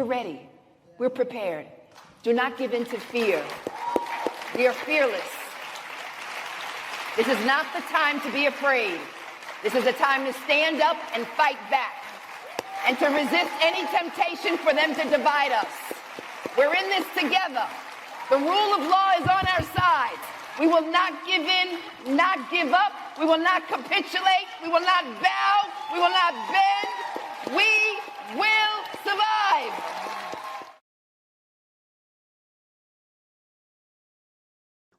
ready. We're prepared. Do not give in to fear. We are fearless. This is not the time to be afraid. This is a time to stand up and fight back and to resist any temptation for them to divide us. We're in this together. The rule of law is on our side. We will not give in, not give up. We will not capitulate. We will not bow. We will not bend. We will survive.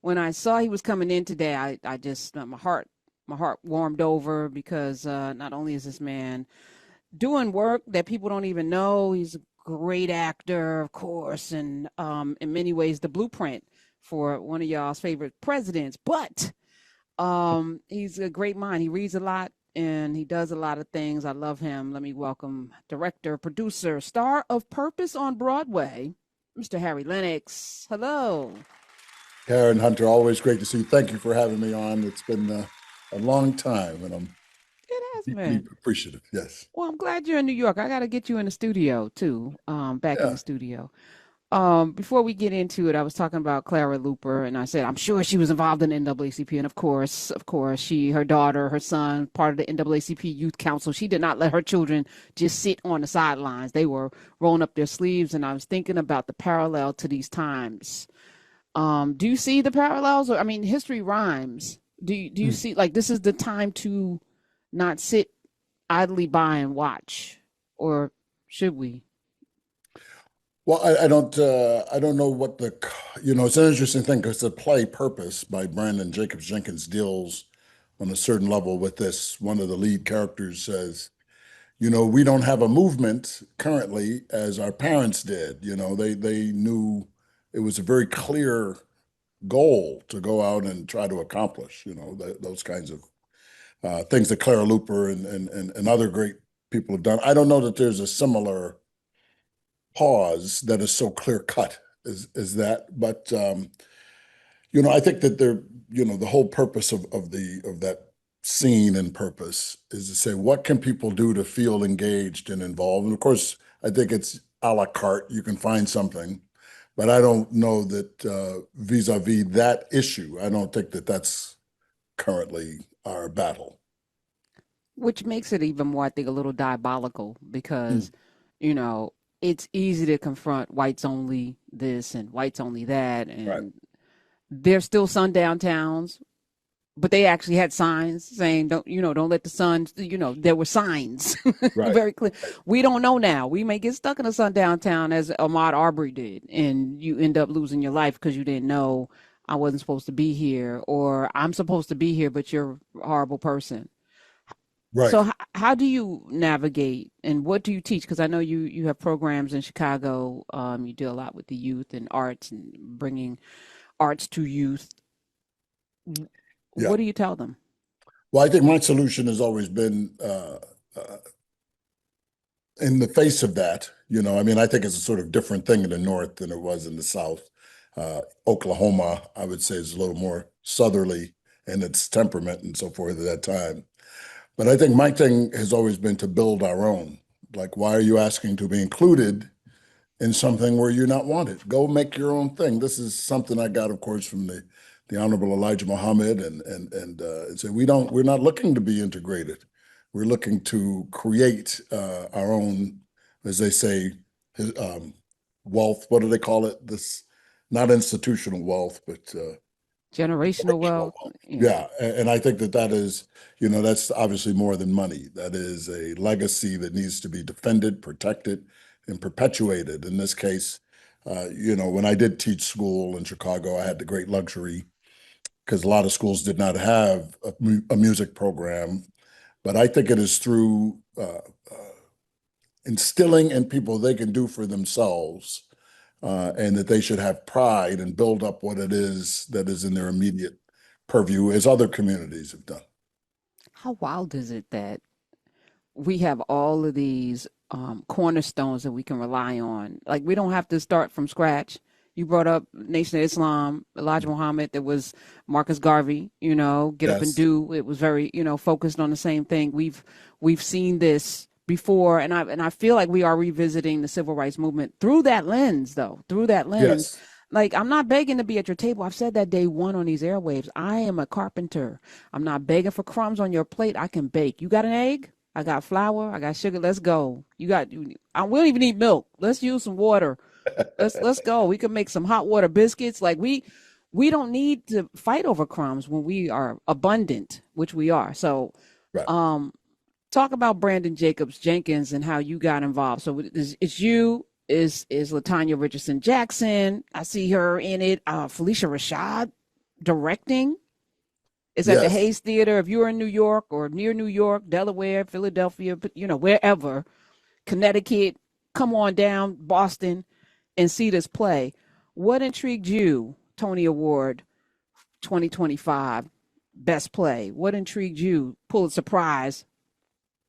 When I saw he was coming in today, I just, my heart warmed over because not only is this man doing work that people don't even know, he's a great actor, of course, and in many ways the blueprint for one of y'all's favorite presidents, but he's a great mind. He reads a lot and he does a lot of things. I love him. Let me welcome director, producer, star of Purpose on Broadway, Mr. Harry Lennix. Hello. Karen, Hunter, always great to see you. Thank you for having me on. It's been a long time, and I'm deeply appreciative. Yes. Well, I'm glad you're in New York. I got to get you in the studio too, back in the studio. Before we get into it, I was talking about Clara Luper, and I said I'm sure she was involved in the NAACP, and of course, her daughter, her son, part of the NAACP Youth Council. She did not let her children just sit on the sidelines. They were rolling up their sleeves, and I was thinking about the parallel to these times. Do you see the parallels? I mean, history rhymes. Do you see, like, this is the time to not sit idly by and watch, or should we? Well, I don't know what it's an interesting thing because the play Purpose by Brandon Jacobs Jenkins deals on a certain level with this. One of the lead characters says, we don't have a movement currently as our parents did. They knew it was a very clear goal to go out and try to accomplish, those kinds of things that Clara Luper and other great people have done. I don't know that there's a similar pause that is so clear cut as that, but I think that the whole purpose of that scene and Purpose is to say, what can people do to feel engaged and involved? And of course, I think it's a la carte. You can find something. But I don't know that vis-a-vis that issue, I don't think that that's currently our battle. Which makes it even more, I think, a little diabolical because, it's easy to confront whites only this and whites only that. And there's still sundown towns, but they actually had signs saying, don't let the sun, there were signs very clear. We don't know now. We may get stuck in a sundown town as Ahmaud Arbery did, and you end up losing your life because you didn't know I wasn't supposed to be here, or I'm supposed to be here, but you're a horrible person. Right. So how do you navigate and what do you teach? Because I know you have programs in Chicago. You do a lot with the youth and arts and bringing arts to youth. Yeah. What do you tell them? Well, I think my solution has always been in the face of that. I think it's a sort of different thing in the North than it was in the South. Oklahoma, I would say, is a little more southerly in its temperament and so forth at that time. But I think my thing has always been to build our own. Like, why are you asking to be included in something where you're not wanted? Go make your own thing. This is something I got, of course, from the Honorable Elijah Muhammad, and so we're not looking to be integrated. We're looking to create our own, as they say, wealth. What do they call it? This, not institutional wealth, but generational wealth. Yeah, and I think that is, that's obviously more than money. That is a legacy that needs to be defended, protected, and perpetuated. In this case, when I did teach school in Chicago, I had the great luxury, because a lot of schools did not have a music program. But I think it is through instilling in people they can do for themselves, and that they should have pride and build up what it is that is in their immediate purview, as other communities have done. How wild is it that we have all of these cornerstones that we can rely on? Like, we don't have to start from scratch. You brought up Nation of Islam, Elijah Muhammad. There was Marcus Garvey, Get Up and Do. It was very, focused on the same thing. We've seen this before, and I feel like we are revisiting the civil rights movement through that lens, though. Through that lens, Yes. like, I'm not begging to be at your table. I've said that day one on these airwaves. I am a carpenter. I'm not begging for crumbs on your plate. I can bake. You got an egg? I got flour. I got sugar. Let's go. We don't even need milk. Let's use some water. Let's go. We can make some hot water biscuits. Like, we don't need to fight over crumbs when we are abundant, which we are. So, Right. talk about Brandon Jacobs Jenkins and how you got involved. So it's you, is Latanya Richardson Jackson. I see her in it. Felicia Rashad directing. It's at the Yes. Hayes Theater. If you're in New York or near New York, Delaware, Philadelphia, wherever, Connecticut, come on down, Boston, and see this play. What intrigued you, Tony Award 2025, Best Play? What intrigued you, Pulitzer Prize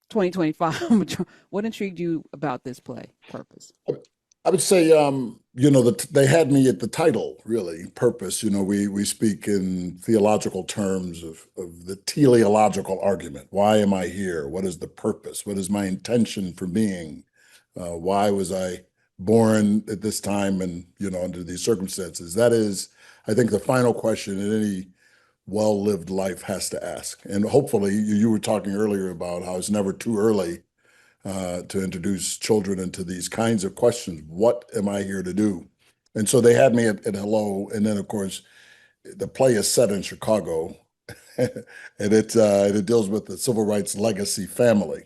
2025? What intrigued you about this play, Purpose? I would say, they had me at the title, really, purpose. We speak in theological terms of the teleological argument. Why am I here? What is the purpose? What is my intention for being? Why was I born at this time and, under these circumstances? That is, I think, the final question that any well-lived life has to ask. And hopefully, you were talking earlier about how it's never too early to introduce children into these kinds of questions. What am I here to do? And so they had me at hello. And then, of course, the play is set in Chicago, and it deals with the civil rights legacy family.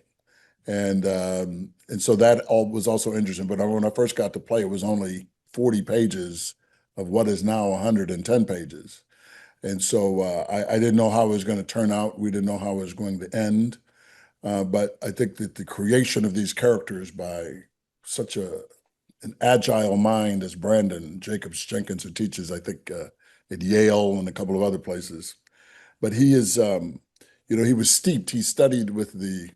And so that all was also interesting. But when I first got to play, it was only 40 pages of what is now 110 pages. And so I didn't know how it was going to turn out. We didn't know how it was going to end. But I think that the creation of these characters by such an agile mind as Brandon Jacobs Jenkins, who teaches, I think, at Yale and a couple of other places. But he is, he was steeped. He studied with the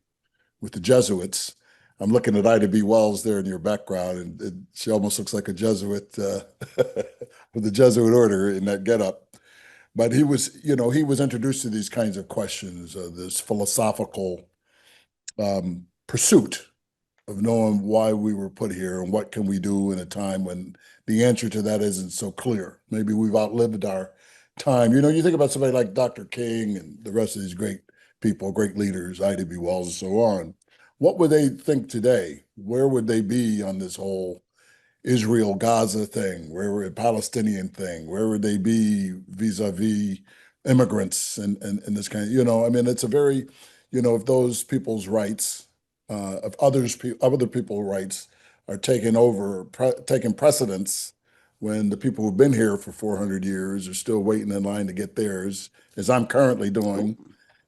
Jesuits. I'm looking at Ida B. Wells there in your background, and she almost looks like a Jesuit with the Jesuit order in that getup. But he was introduced to these kinds of questions, this philosophical pursuit of knowing why we were put here and what can we do in a time when the answer to that isn't so clear. Maybe we've outlived our time. You think about somebody like Dr. King and the rest of these great people, great leaders, Ida B. Wells and so on. What would they think today? Where would they be on this whole Israel-Gaza thing? Where would Palestinian thing? Where would they be vis-a-vis immigrants and this kind of, it's a very, if those people's rights, of other people's rights are taking precedence when the people who've been here for 400 years are still waiting in line to get theirs, as I'm currently doing.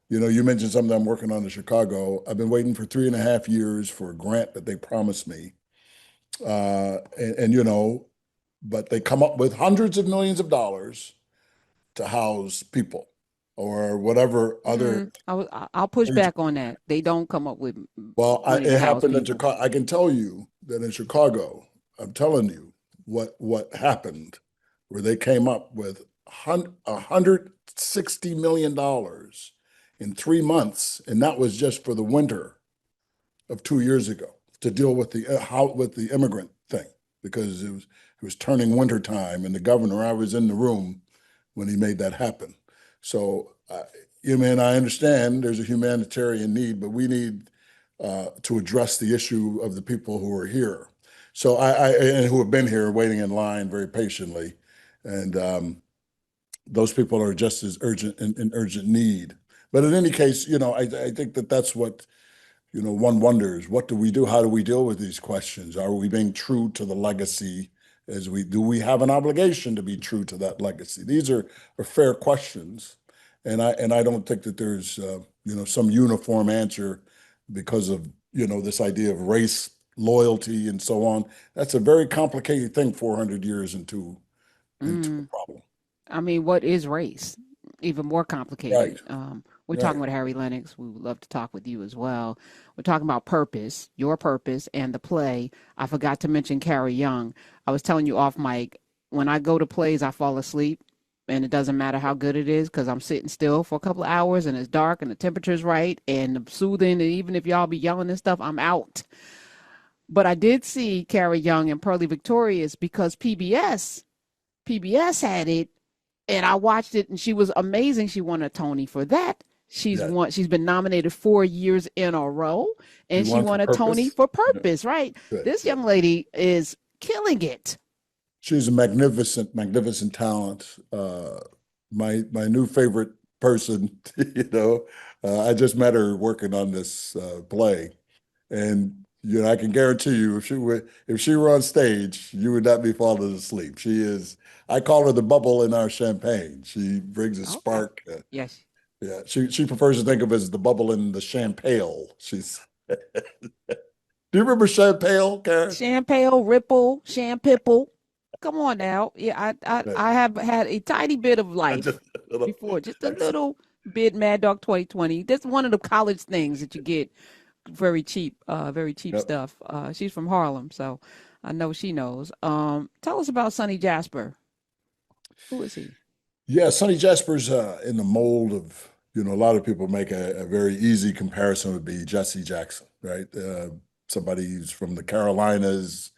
You mentioned something I'm working on in Chicago. I've been waiting for 3.5 years for a grant that they promised me. But they come up with hundreds of millions of dollars to house people or whatever other. I'll push back on that. They don't come up with Well, money to it house happened in people. Chicago. I can tell you that in Chicago, I'm telling you what happened, where they came up with $160 million in 3 months, and that was just for the winter of 2 years ago to deal with the immigrant thing, because it was turning winter time, and the governor, I was in the room when he made that happen. So, I understand there's a humanitarian need, but we need to address the issue of the people who are here. So and who have been here waiting in line very patiently, and those people are just as in urgent need. But in any case, I think that's what. One wonders, what do we do? How do we deal with these questions? Are we being true to the legacy do we have an obligation to be true to that legacy? These are fair questions. And I don't think that there's, some uniform answer because of, this idea of race, loyalty, and so on. That's a very complicated thing 400 years into a problem. What is race? Even more complicated. Right. We're talking with Harry Lennix. We would love to talk with you as well. We're talking about purpose, your purpose, and the play. I forgot to mention Carrie Young. I was telling you off mic, when I go to plays, I fall asleep. and it doesn't matter how good it is because I'm sitting still for a couple of hours and it's dark and the temperature's right and soothing. And even if y'all be yelling and stuff, I'm out. But I did see Carrie Young and Pearly Victorious because PBS had it, and I watched it, and she was amazing. She won a Tony for that. She's been nominated 4 years in a row, and she won a Tony for Purpose, right? Good, this young lady is killing it. She's a magnificent, magnificent talent. My new favorite person, I just met her working on this play, and I can guarantee you, if she were on stage, you would not be falling asleep. She is. I call her the bubble in our champagne. She brings a spark. Yes. Yeah. She prefers to think of it as the bubble in the champagne. She's. Do you remember champagne, Karen? Champagne, Ripple, Champipple. Come on now. Yeah, I have had a tiny bit of life before, just a little bit. Mad Dog 2020. That's one of the college things that you get. Very cheap stuff. She's from Harlem, so I know she knows. Tell us about Sonny Jasper. Who is he? Yeah, Sonny Jasper's in the mold of, a lot of people make a very easy comparison would be Jesse Jackson, right? Somebody who's from the Carolinas,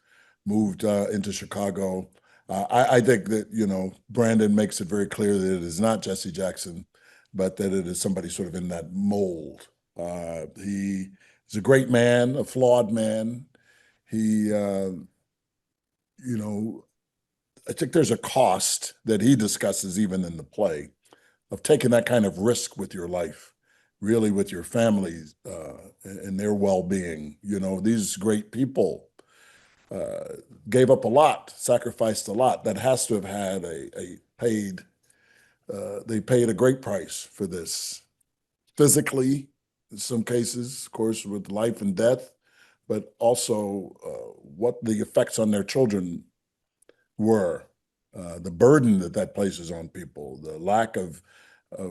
moved into Chicago. I think that, Brandon makes it very clear that it is not Jesse Jackson, but that it is somebody sort of in that mold. He is a great man, a flawed man. He, I think there's a cost that he discusses even in the play of taking that kind of risk with your life, really with your family and their well-being. These great people gave up a lot, sacrificed a lot. That has to have had they paid a great price for this. Physically, in some cases, of course, with life and death, but also what the effects on their children were, the burden that places on people, the lack of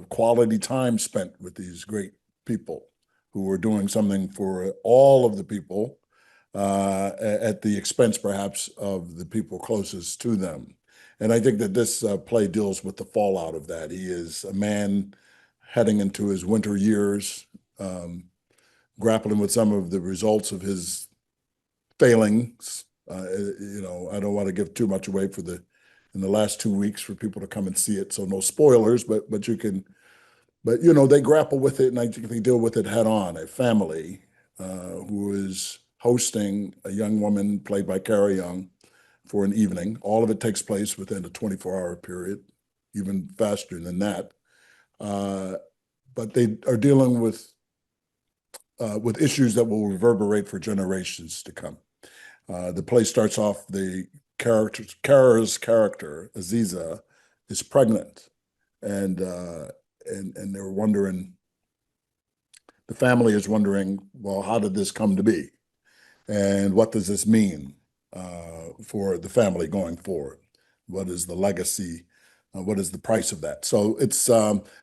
quality time spent with these great people who were doing something for all of the people at the expense, perhaps, of the people closest to them. And I think that this play deals with the fallout of that. He is a man heading into his winter years, grappling with some of the results of his failings. I don't want to give too much away in the last 2 weeks for people to come and see it. So no spoilers, but you can, they grapple with it, and I think they deal with it head on. A family who is hosting a young woman played by Carrie Young for an evening. All of it takes place within a 24-hour period, even faster than that. But they are dealing with issues that will reverberate for generations to come. The play starts off, Kara's character, Aziza, is pregnant, and they're wondering, the family is wondering, well, how did this come to be? And what does this mean for the family going forward? What is the legacy? What is the price of that? So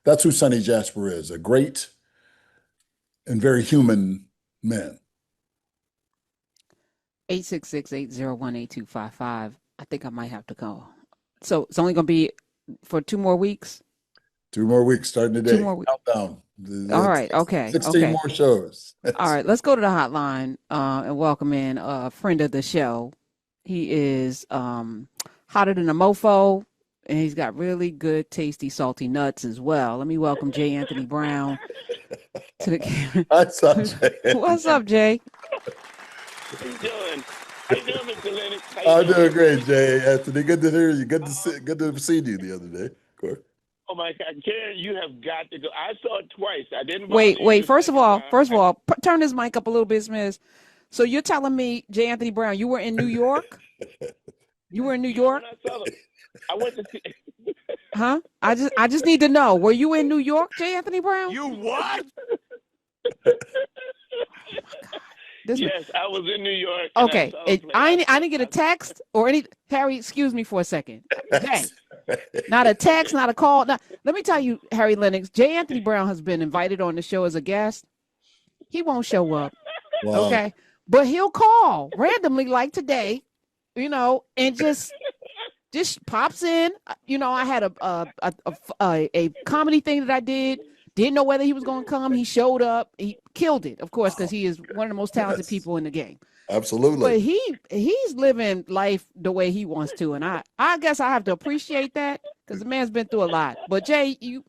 that's who Sonny Jasper is, a great and very human man. 866-801-8255. I think I might have to call. So it's only going to be for 2 more weeks? 2 more weeks starting today. 2 more weeks. Countdown. All right. Okay. 16 more shows. All right. Let's go to the hotline and welcome in a friend of the show. He is hotter than a mofo, and he's got really good, tasty, salty nuts as well. Let me welcome J. Anthony Brown to the camera. What's up, Jay? What's up, Jay? How you doing? How you doing, Mr. Lennix? I'm doing great, Jay. Anthony, good to hear you. Good to see you the other day. Of course. Oh my God, Karen, you have got to go. I saw it twice. I didn't. Wait. First of all, turn this mic up a little bit, Smith. So you're telling me, J. Anthony Brown, you were in New York? You were in New York? I went to see. Huh? I just need to know. Were you in New York, J. Anthony Brown? You what? Yes, I was in New York. Okay, I didn't get a text or any. Harry, excuse me for a second. Jay, not a text, not a call. Let me tell you, Harry Lennix, J. Anthony Brown has been invited on the show as a guest. He won't show up. Wow. Okay, but he'll call randomly, like today, and just just pops in. I had a comedy thing that I did. Didn't know whether he was going to come. He showed up. He killed it, of course, because he is one of the most talented Yes, people in the game. absolutely. But he's living life the way he wants to, and I guess I have to appreciate that because the man's been through a lot. But Jay, you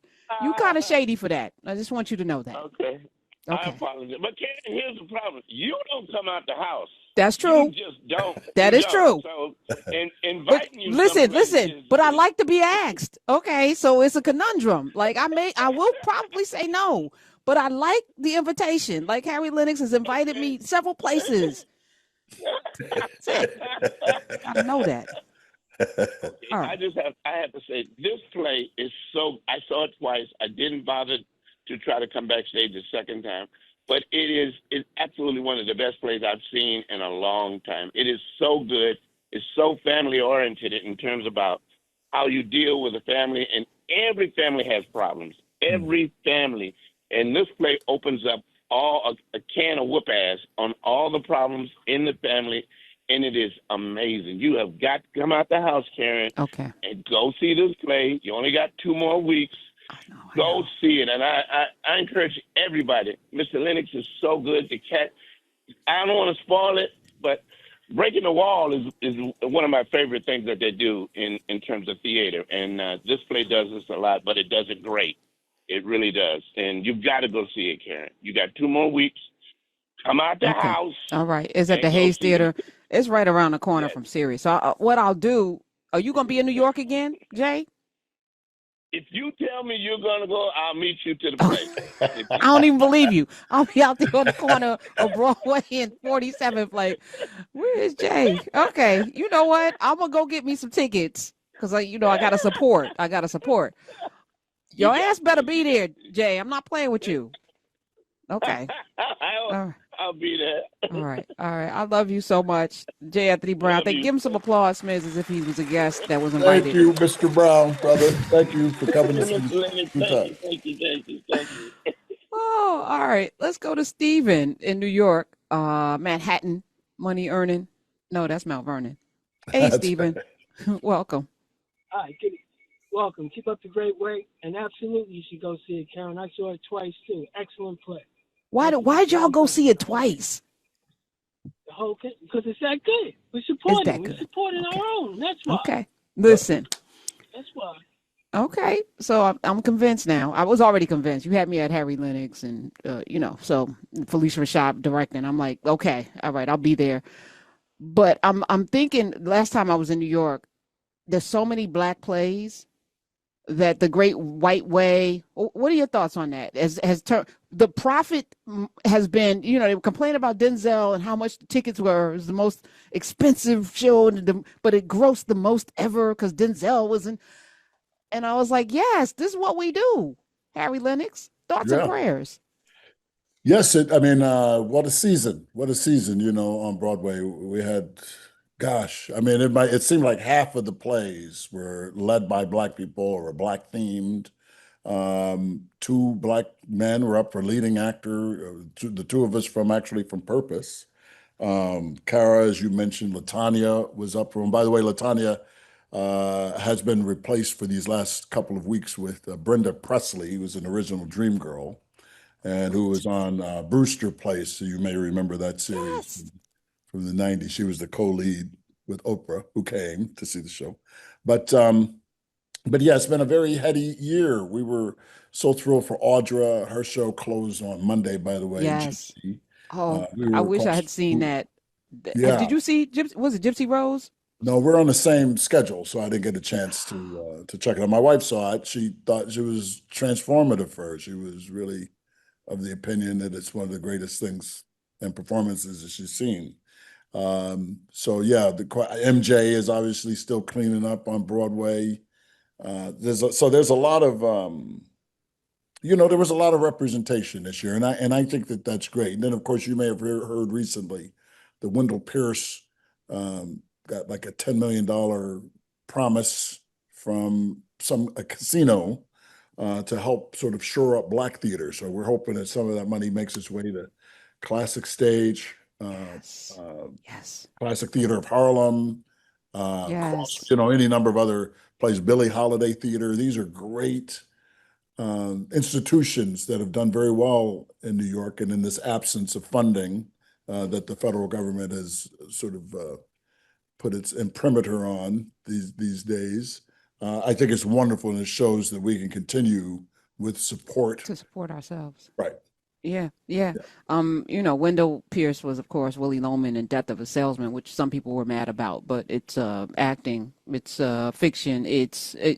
kind of shady for that. I just want you to know that. Okay. I Okay, apologize. But Karen, here's the problem. You don't come out the house. that's You true. just don't. That You is don't. true. So But inviting you listen, someplace listen. But I like to be asked. Okay, so it's a conundrum. Like I will probably say no, but I like the invitation. Like Harry Lennix has invited me several places. That's it. Gotta know that. Okay, All right. I have to say this play is so. I saw it twice. I didn't bother to try to come backstage the second time, but it's absolutely one of the best plays I've seen in a long time. It is so good. It's so family oriented in terms about how you deal with a family, and every family has problems. Every family, and this play opens up a can of whoop ass on all the problems in the family, and it is amazing. You have got to come out the house, Karen, Okay. and go see this play. You only got 2 more weeks. I know. I Go know. see it, and I encourage everybody. Mr. Lennix is so good. The cat. I don't want to spoil it, but breaking the wall is one of my favorite things that they do in terms of theater, and this play does this a lot, but it does it great. It really does, and you've got to go see it, Karen. You got 2 more weeks. Come out the Okay. house All right. It's at the and go Hayes see this. Theater. It's right around the corner Yes. from Sirius. So what I'll do? Are you gonna be in New York again, Jay? If you tell me you're gonna go, I'll meet you to the play. If I you, don't even believe you. I'll be out there on the corner of Broadway and 47th. Like, where is Jay? Okay, you know what? I'm gonna go get me some tickets because I gotta support. I gotta support. you Your got ass better to, you be got there, Jay. I'm not playing with you. to. Okay. All right. I'll be there. All right. All right. I love you so much, Jay Anthony Brown. Love Think you. give him some applause, Smiz, as if he was a guest that was Thank invited. you, Mr. Brown, brother. Thank you for coming to see Mr. me Lennix, two thank times. you, thank you, thank you, thank you. Oh, all right. Let's go to Steven in New York. Manhattan, money earning. No, that's Mount Vernon. Hey, That's Steven. Welcome. Hi, good. Welcome. Keep up the great work. And absolutely, you should go see it, Karen. I saw it twice too. Excellent play. Why'd y'all Excellent go play. see it twice? The whole thing, because it's that good. We're Is supporting. that We're good? supporting Okay. our own. That's why. Okay. Listen. That's why. Okay. So I'm convinced now. I was already convinced. You had me at Harry Lennix and so Felicia Rashad directing. I'm like, okay, all right, I'll be there. But I'm thinking last time I was in New York, there's so many black plays that the Great White Way. What are your thoughts on that? Has the profit has been, they were complaining about Denzel and how much the tickets were. It was the most expensive show, but it grossed the most ever because Denzel was in. And I was like, yes, this is what we do. Harry Lennix, thoughts and yeah. prayers. Yes, what a season. What a season, on Broadway. We had, gosh, it seemed like half of the plays were led by Black people or Black themed. Two Black men were up for leading actor, the two of us from Purpose. Cara, as you mentioned, Latanya was up for him. By the way, Latanya has been replaced for these last couple of weeks with Brenda Presley, who was an original Dreamgirl and who was on Brewster Place. So you may remember that series Yes. from the 90s. She was the co-lead with Oprah, who came to see the show. But yeah, it's been a very heady year. We were so thrilled for Audra. Her show closed on Monday, by the way, Yes. Gypsy. Oh, We I were, of wish I course, had seen that. yeah. Did you see was it Gypsy Rose? No, we're on the same schedule, so I didn't get a chance to check it out. My wife saw it. She thought she was transformative for her. She was really of the opinion that it's one of the greatest things and performances that she's seen. So yeah, the MJ is obviously still cleaning up on Broadway. There's a lot of there was a lot of representation this year, and I think that that's great. And then of course you may have heard recently, the Wendell Pierce got like a $10 million promise from a casino to help sort of shore up Black theater. So we're hoping that some of that money makes its way to Classic Stage, Yes. Yes. Classic Theater of Harlem, Cross, Yes. any number of other places, Billie Holiday Theater. These are great institutions that have done very well in New York, and in this absence of funding that the federal government has sort of put its imprimatur on these days. I think it's wonderful, and it shows that we can continue with support. To support ourselves. Right. Yeah, yeah. Yeah. Wendell Pierce was, of course, Willie Loman in Death of a Salesman, which some people were mad about, but it's acting, it's fiction,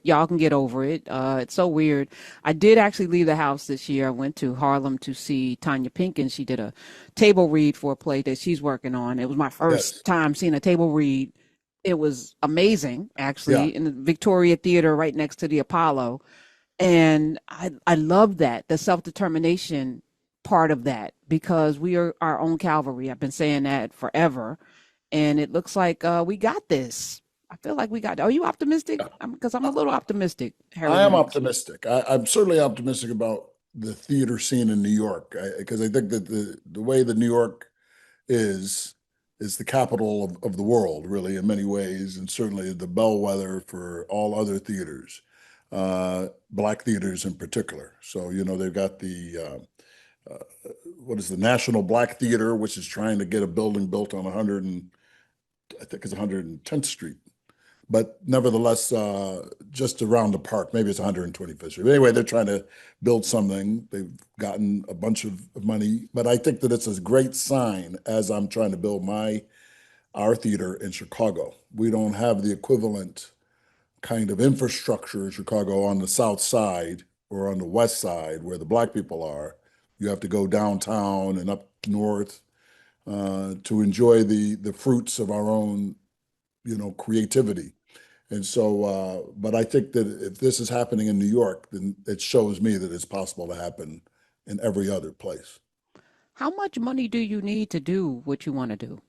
y'all can get over it. It's so weird. I did actually leave the house this year. I went to Harlem to see Tanya Pinkins. She did a table read for a play that she's working on. It was my Yes. first time seeing a table read. It was amazing, Yeah. actually, in the Victoria Theater right next to the Apollo. And I love that, the self-determination part of that, because we are our own cavalry. I've been saying that forever. And it looks like we got this. I feel like we got. Are you optimistic? Because I'm a little optimistic, Harry I am Lennix. optimistic. I'm certainly optimistic about the theater scene in New York, because I think that the way that New York is the capital of the world, really, in many ways, and certainly the bellwether for all other theaters, Black theaters in particular. So, they've got uh, what is the National Black Theater, which is trying to get a building built on I think it's 110th Street. But nevertheless, just around the park, maybe it's 125th Street. But anyway, they're trying to build something. They've gotten a bunch of money, but I think that it's a great sign as I'm trying to build our theater in Chicago. We don't have the equivalent kind of infrastructure in Chicago on the South Side or on the West Side where the Black people are. You have to go downtown and up north to enjoy the fruits of our own, creativity. And so, but I think that if this is happening in New York, then it shows me that it's possible to happen in every other place. How much money do you need to do what you want to do?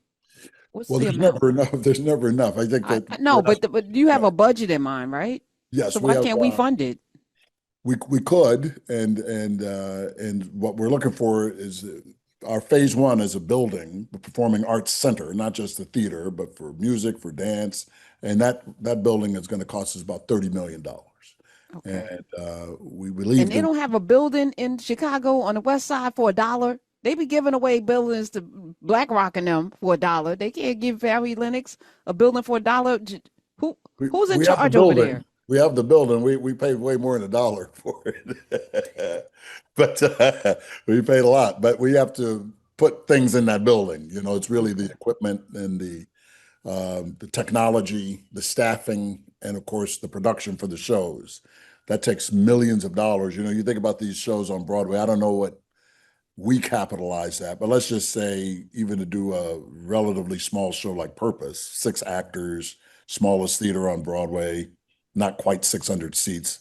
What's Well, the there's amount? never enough. There's never enough. I think that No, but you have a budget in mind, right? So yes, we why have. can't we fund it? We could, and what we're looking for is our phase one is a building, a performing arts center, not just the theater, but for music, for dance, and that building is going to cost us about $30 million. Okay. And we And believe they that. don't have a building in Chicago on the West Side for $1. They be giving away buildings to BlackRock and them for $1. They can't give Harry Lennix a building for $1. Who We, who's in we have the charge over building. there? We have the building. We paid way more than $1 for it, but we paid a lot. But we have to put things in that building. It's really the Okay. equipment and the technology, the staffing, and of course the production for the shows. That takes millions of dollars. You think about these shows on Broadway. I don't know what we capitalize that, but let's just say even to do a relatively small show like Purpose, 6 actors, smallest theater on Broadway, not quite 600 seats.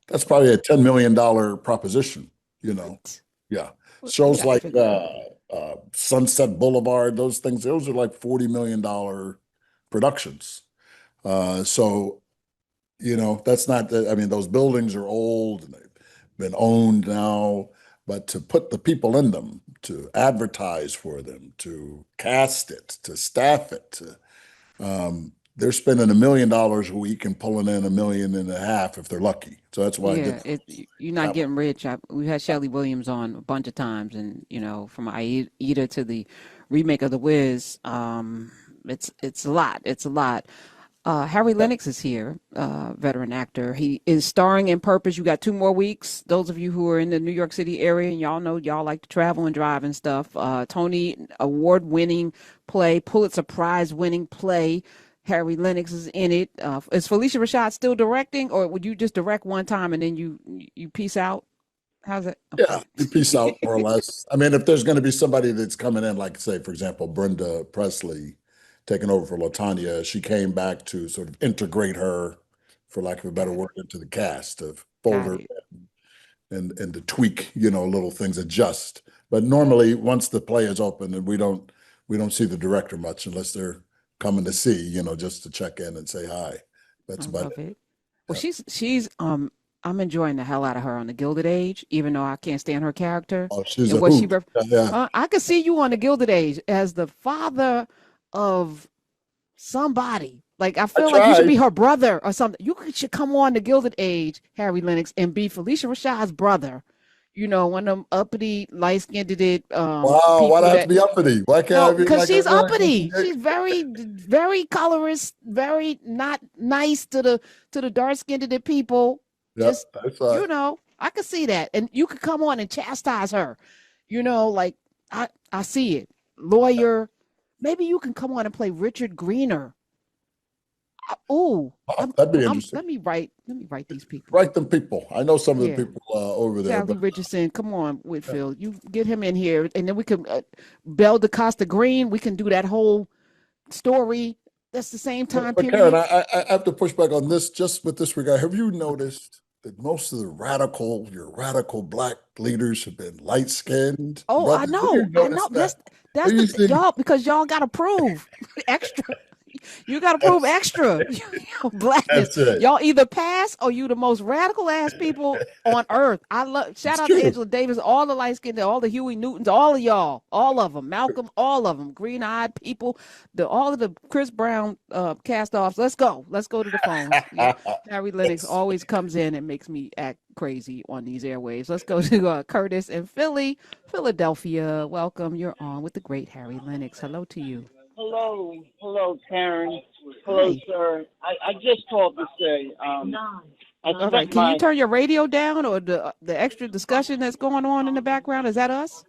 That's probably a $10 million proposition, you know. What? Yeah. We Shows got to like figure it out. Sunset Boulevard, those things, those are like $40 million productions. So, that's not, I mean, those buildings are old and they've been owned now, but to put the people in them, to advertise for them, to cast it, to staff it, they're spending $1 million a week and pulling in 1.5 million if they're lucky. So that's why I Yeah, get you're not that. getting rich. We had Shelley Williams on a bunch of times, and from Aida to the remake of The Wiz, it's a lot. It's a lot. Harry Lennix is here, veteran actor. He is starring in Purpose. You got 2 more weeks. Those of you who are in the New York City area, and y'all know y'all like to travel and drive and stuff. Tony Award-winning play, Pulitzer Prize-winning play. Harry Lennix is in it. Is Felicia Rashad still directing, or would you just direct one time and then you peace out? How's it? Yeah, Okay. you peace out more or less. I mean, if there's going to be somebody that's coming in, like say, for example, Brenda Presley taking over for LaTanya, she came back to sort of integrate her, for lack of a better Got it. word, into the cast, of fold Got her it. and to tweak, little things, adjust. But normally, once the play is open, and we don't see the director much unless they're coming to see, just to check in and say hi. I That's about love it. it. Well, Yeah. she's I'm enjoying the hell out of her on the Gilded Age, even though I can't stand her character Oh, she's and a what she hoot. rep Yeah, I could see you on the Gilded Age as the father of somebody. Like, I I feel like you should tried. be her brother or something. Should come on The Gilded Age, Harry Lennix, and be Felicia Rashad's brother. One of them uppity, light-skinned Wow, why'd people I have to that, be uppity? Why can't I be because like a she's really uppity. good? She's very, very colorist, very not nice to the dark-skinned people. Yep, Just, that's right. I could see that. And you could come on and chastise her. Like, I see it. Lawyer. Maybe you can come on and play Richard Greener. Oh, Oh, that'd be interesting. let me write these people. Write them people. I know some of the Yeah. people over there, Sally but Richardson, come on, Whitfield. You get him in here, and then we can Belle DaCosta Green. We can do that whole story. That's the same time but Karen, period. I have to push back on this just with this regard. Have you noticed that most of your radical black leaders have been light skinned? Oh, I Brother, have you know, I know. noticed that? That's Have you the seen? y'all, because y'all got to prove extra. You got to prove That's, extra blackness. that's it. Y'all either pass or you the most radical ass people on earth. Shout It's out to true. Angela Davis, all the light skinned, all the Huey Newtons, all of y'all, all of them, Malcolm, all of them, green eyed people, all of the Chris Brown cast offs. Let's go to the phones. Yeah. Harry Lennix Yes. always comes in and makes me act crazy on these airwaves. Let's go to Curtis in Philadelphia. Welcome. You're on with the great Harry Lennix. Hello to you. Hello, Karen. Hello, Hi. sir. I just called to say, I All right. spent Can you my, turn your radio down, or the extra discussion that's going on in the background? Is that us?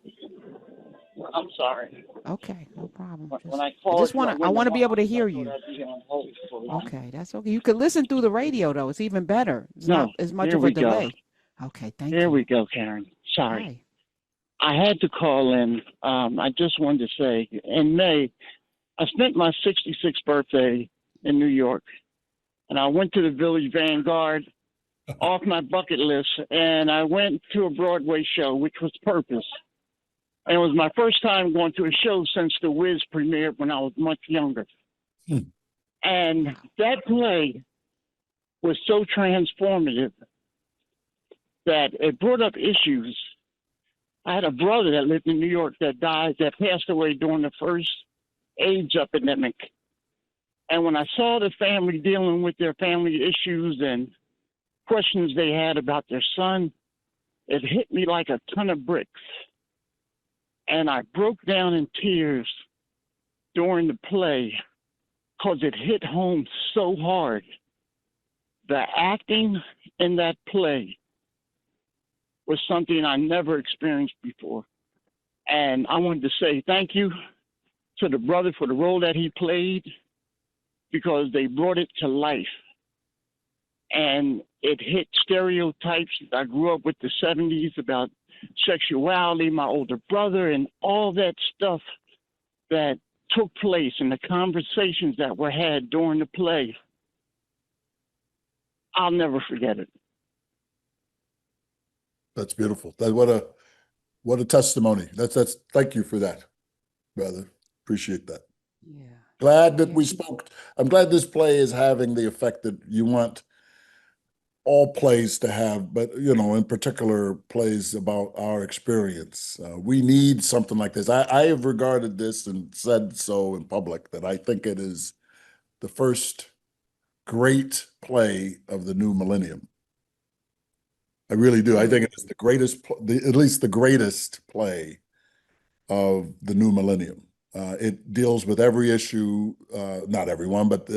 I'm sorry. Okay, no problem. When I I called just you, want I to I went want to be able to anonymous. hear I thought you. I'd be on hold for a while. Okay, that's okay. You can listen through the radio though. It's even better. It's No, not as much here of a we go. delay. Okay, thank Here you. we go, Karen. Sorry. Hi. I had to call in. I just wanted to say, in May, I spent my 66th birthday in New York, and I went to the Village Vanguard off my bucket list, and I went to a Broadway show, which was Purpose. And it was my first time going to a show since The Wiz premiered when I was much younger. Hmm. And that play was so transformative that it brought up issues. I had a brother that lived in New York that passed away during the first AIDS epidemic. And when I saw the family dealing with their family issues and questions they had about their son, it hit me like a ton of bricks. And I broke down in tears during the play because it hit home so hard. The acting in that play was something I never experienced before. And I wanted to say thank you to the brother for the role that he played, because they brought it to life. And it hit stereotypes. I grew up with the 70s about sexuality, my older brother, and all that stuff that took place and the conversations that were had during the play. I'll never forget it. That's beautiful. What a testimony. That's thank you for that, brother. Appreciate that. Yeah. Glad that Yeah. we spoke. I'm glad this play is having the effect that you want all plays to have, but in particular plays about our experience. We need something like this. I have regarded this and said so in public that I think it is the first great play of the new millennium. I really do. I think it is the greatest, at least the greatest play of the new millennium. It deals with every issue, not everyone, but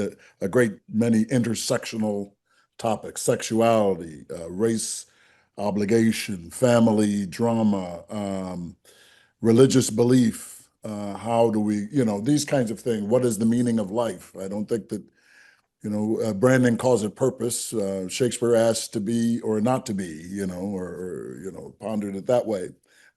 a great many intersectional topics: sexuality, race, obligation, family drama, religious belief. How do we, these kinds of things? What is the meaning of life? I don't think that, Brandon calls it purpose. Shakespeare asked to be or not to be, or pondered it that way.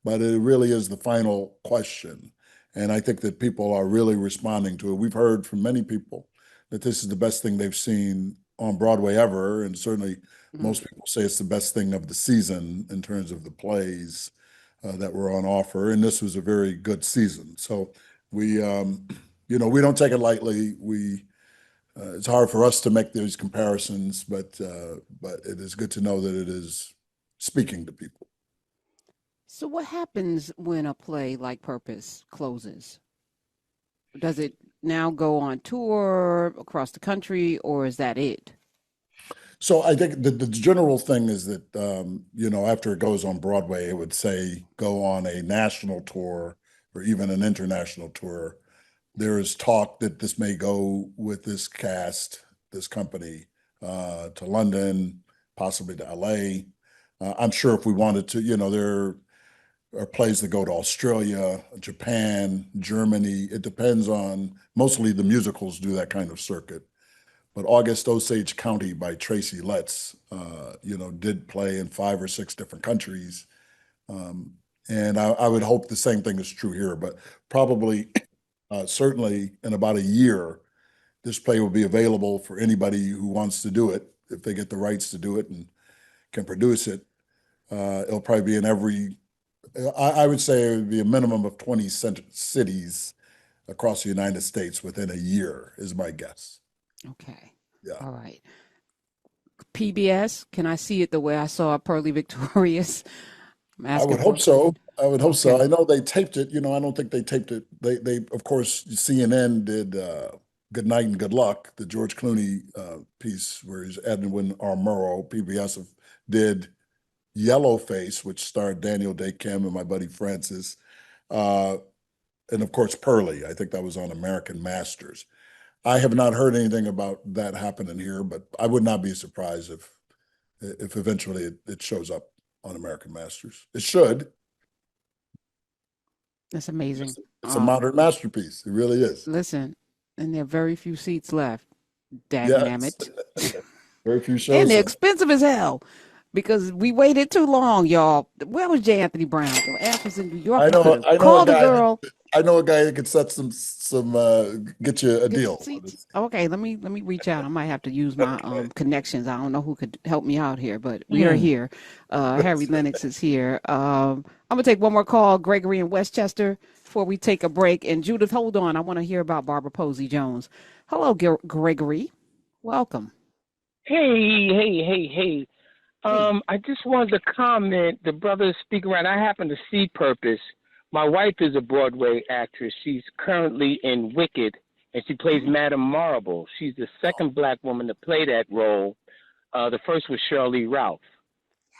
But it really is the final question. And I think that people are really responding to it. We've heard from many people that this is the best thing they've seen on Broadway ever. And certainly most people say it's the best thing of the season in terms of the plays that were on offer. And this was a very good season. So we don't take it lightly. It's hard for us to make those comparisons, but it is good to know that it is speaking to people. So what happens when a play like Purpose closes? Does it now go on tour across the country, or is that it? So I think the general thing is that, after it goes on Broadway, it would say go on a national tour or even an international tour. There is talk that this may go with this cast, this company, to London, possibly to LA. I'm sure if we wanted to, there are plays that go to Australia, Japan, Germany. It depends on, mostly the musicals do that kind of circuit. But August Osage County by Tracy Letts, did play in 5 or 6 different countries. And I would hope the same thing is true here, but probably, certainly in about a year, this play will be available for anybody who wants to do it, if they get the rights to do it and can produce it. It'll probably be in I would say it would be a minimum of 20 cities across the United States within a year, is my guess. Okay. Yeah. All right. PBS, can I see it the way I saw Pearly Victorious? I'm I asking would hope so. I would hope so. Okay. I know they taped it. I don't think they taped it. They of course, CNN did Good Night and Good Luck, the George Clooney piece where he's Edwin R. Murrow. PBS did Yellow Face, which starred Daniel Day Kim and my buddy Francis. And of course, Pearly. I think that was on American Masters. I have not heard anything about that happening here, but I would not be surprised if eventually it shows up on American Masters. It should. That's amazing. It's a modern masterpiece. It really is. Listen, and there are very few seats left. Yes. Dagnammit. Very few shows. And they're left. expensive as hell because we waited too long, y'all. Where was J. Anthony Brown? Ash was in New York. I know Call a the guy. girl. I know a guy that could set some get you a Get deal. seats. Okay, let me reach out. I might have to use my connections. I don't know who could help me out here, but we are here. Harry Lennix is here. I'm gonna take one more call, Gregory in Westchester, before we take a break. And Judith, hold on. I want to hear about Barbara Posey Jones. Hello, Gregory. Welcome. Hey. I just wanted to comment. The brother speaking around. I happen to see Purpose. My wife is a Broadway actress. She's currently in Wicked, and she plays Madame Marble. She's the second black woman to play that role. The first was Shirley Ralph.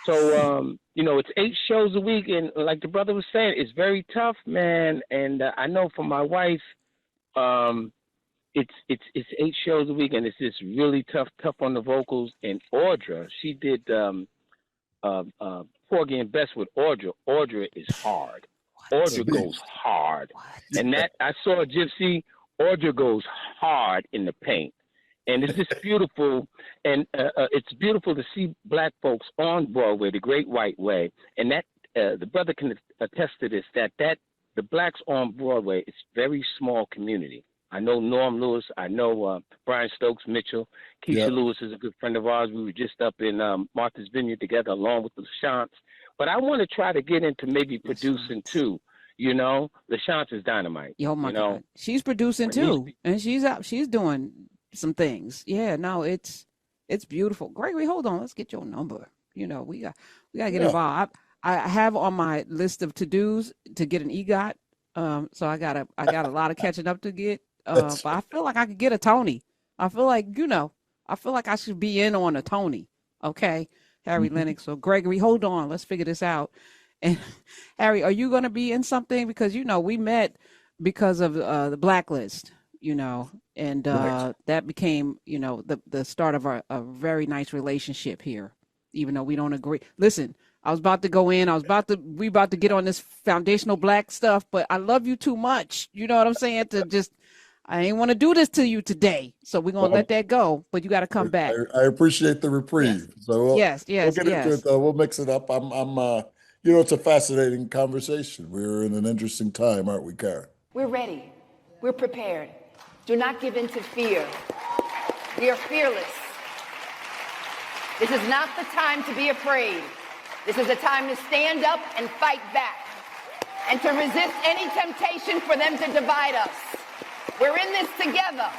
So, it's 8 shows a week, and like the brother was saying, it's very tough, man. And I know for my wife, it's 8 shows a week, and it's just really tough on the vocals. And Audra, she did Porgy and Bess with Audra. Audra is hard. Audra goes hard. And that I saw Gypsy. Audra goes hard in the paint. And it's just beautiful. And it's beautiful to see black folks on Broadway, the Great White Way. And that the brother can attest to this, that the blacks on Broadway is very small community. I know Norm Lewis. I know Brian Stokes Mitchell. Keisha Lewis is a good friend of ours. We were just up in Martha's Vineyard together along with the LaChance. But I want to try to get into maybe producing too. LaChance is dynamite. Oh my God, she's producing too, and she's doing some things. Yeah, no, it's beautiful. Gregory, hold on, let's get your number. We got to get involved. I have on my list of to-dos to get an EGOT. So I got a lot of catching up to get. But I feel like I could get a Tony. I feel like I should be in on a Tony. Okay, Harry Lennix. So Gregory, hold on, let's figure this out. And Harry, are you going to be in something? Because we met because of the Blacklist, and that became the start of a very nice relationship here, even though we don't agree. Listen, I was about to go in. We about to get on this foundational black stuff, but I love you too much. You know what I'm saying? I ain't want to do this to you today. So we're going to let that go, but you got to come back. I appreciate the reprieve. Yes. So we'll get into it though. We'll mix it up. It's a fascinating conversation. We're in an interesting time, aren't we, Karen? We're ready. We're prepared. Do not give in to fear. We are fearless. This is not the time to be afraid. This is a time to stand up and fight back and to resist any temptation for them to divide us. We're in this together.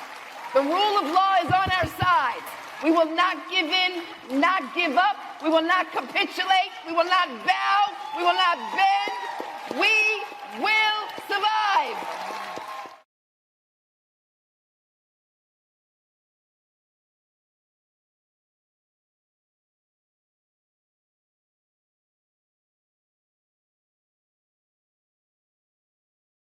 The rule of law is on our side. We will not give in, not give up. We will not capitulate. We will not bow. We will not bend. We will